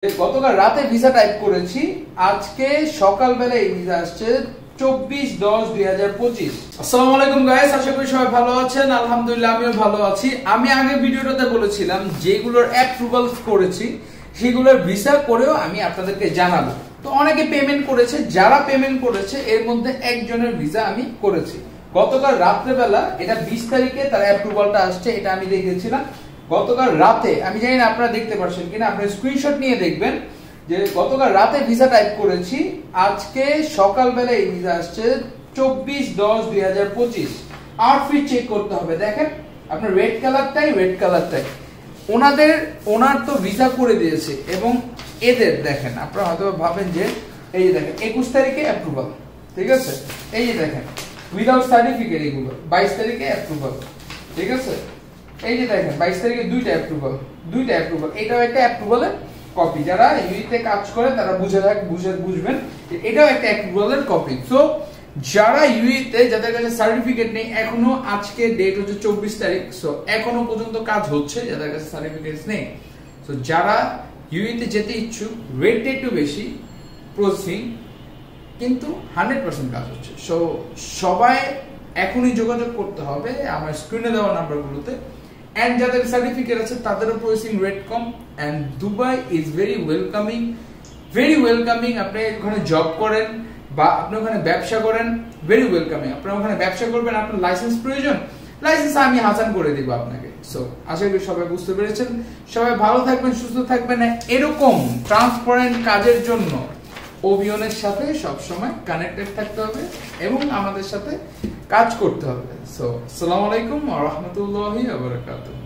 গতকাল রাতে visa type করেছি, আজকে সকালবেলা এই ভিসা আসছে 24/10/2025। আসসালামু আলাইকুম গাইস, আশা করি সবাই ভালো আছেন। আলহামদুলিল্লাহ আমিও ভালো আছি। আমি আগে ভিডিওটাতে বলেছিলাম যেগুলোর অ্যাপ্রুভাল করেছি সেগুলোর ভিসা করেও আমি আপনাদেরকে জানাবো। তো অনেকে পেমেন্ট করেছে, যারা পেমেন্ট করেছে এর মধ্যে একজনের ভিসা আমি করেছি। গতকাল রাত্রেবেলা এটা 20 তারিখে তার অ্যাপ্রুভালটা আসছে, এটা আমি দেখেছিলাম গতকাল রাতে। আমি জানি না আপনারা দেখতে পাচ্ছেন কিনা, আপনারা স্ক্রিনশট নিয়ে দেখবেন যে গতকাল রাতে ভিসা টাইপ করেছি, আজকে সকালবেলা এই ভিসা আসছে 24/10/2025। আউটফিট চেক করতে হবে, দেখেন আপনার রেড কালারটাই ওনার তো ভিসা করে দিয়েছে এবং এদের দেখেন, আপনারা হয়তো ভাবেন যে এই যে দেখেন 21 তারিখে অ্যাপ্রুভাল, ঠিক আছে। এই যে দেখেন উইদাউট সার্টিফিকেট, এগুলো 22 তারিখে অ্যাপ্রুভাল, ঠিক আছে। এই যে দেখেন 22 তারিখে দুইটা অ্যাপ্রুভাল। এটাও একটা অ্যাপ্রুভালের কপি। যারা ইউইতে কাজ করে তারা বুঝবেন এটাও একটা অ্যাপ্রুভালের কপি। সো যারা ইউইতে যাদের কাছে সার্টিফিকেট নেই, এখনো আজকে ডেট হচ্ছে 24 তারিখ, সো এখনো পর্যন্ত কাজ হচ্ছে যাদের কাছে সার্টিফিকেট নেই। সো যারা ইউইতে যেতে ইচ্ছুক, রেট একটু বেশি প্রসেসিং, কিন্তু 100% কাজ হচ্ছে। সো সবাই এখনই যোগাযোগ করতে হবে আমার স্ক্রিনে দেওয়া নাম্বারগুলোতে। এন্ড যাদের সার্টিফিকেট আছে তাদেরও প্রসেসিং রেট কম। And Dubai is very welcoming. আপনি ওখানে জব করেন বা আপনি ওখানে ব্যবসা করেন, ভেরি ওয়েলকামিং। আপনি ওখানে ব্যবসা করবেন, আপনার লাইসেন্স প্রয়োজন, লাইসেন্স আমি হাসান করে দিব আপনাকে। সো আশা করি সবাই বুঝতে পেরেছেন। সবাই ভালো থাকবেন, সুস্থ থাকবেন। এরকম ট্রান্সপারেন্ট কাজের জন্য ওবিয়নের সাথে সবসময় কানেক্টেড থাকতে হবে এবং আমাদের সাথে কাজ করতে হবে। সো আসসালামু আলাইকুম ওয়া রাহমাতুল্লাহি ওয়া বারাকাতুহু।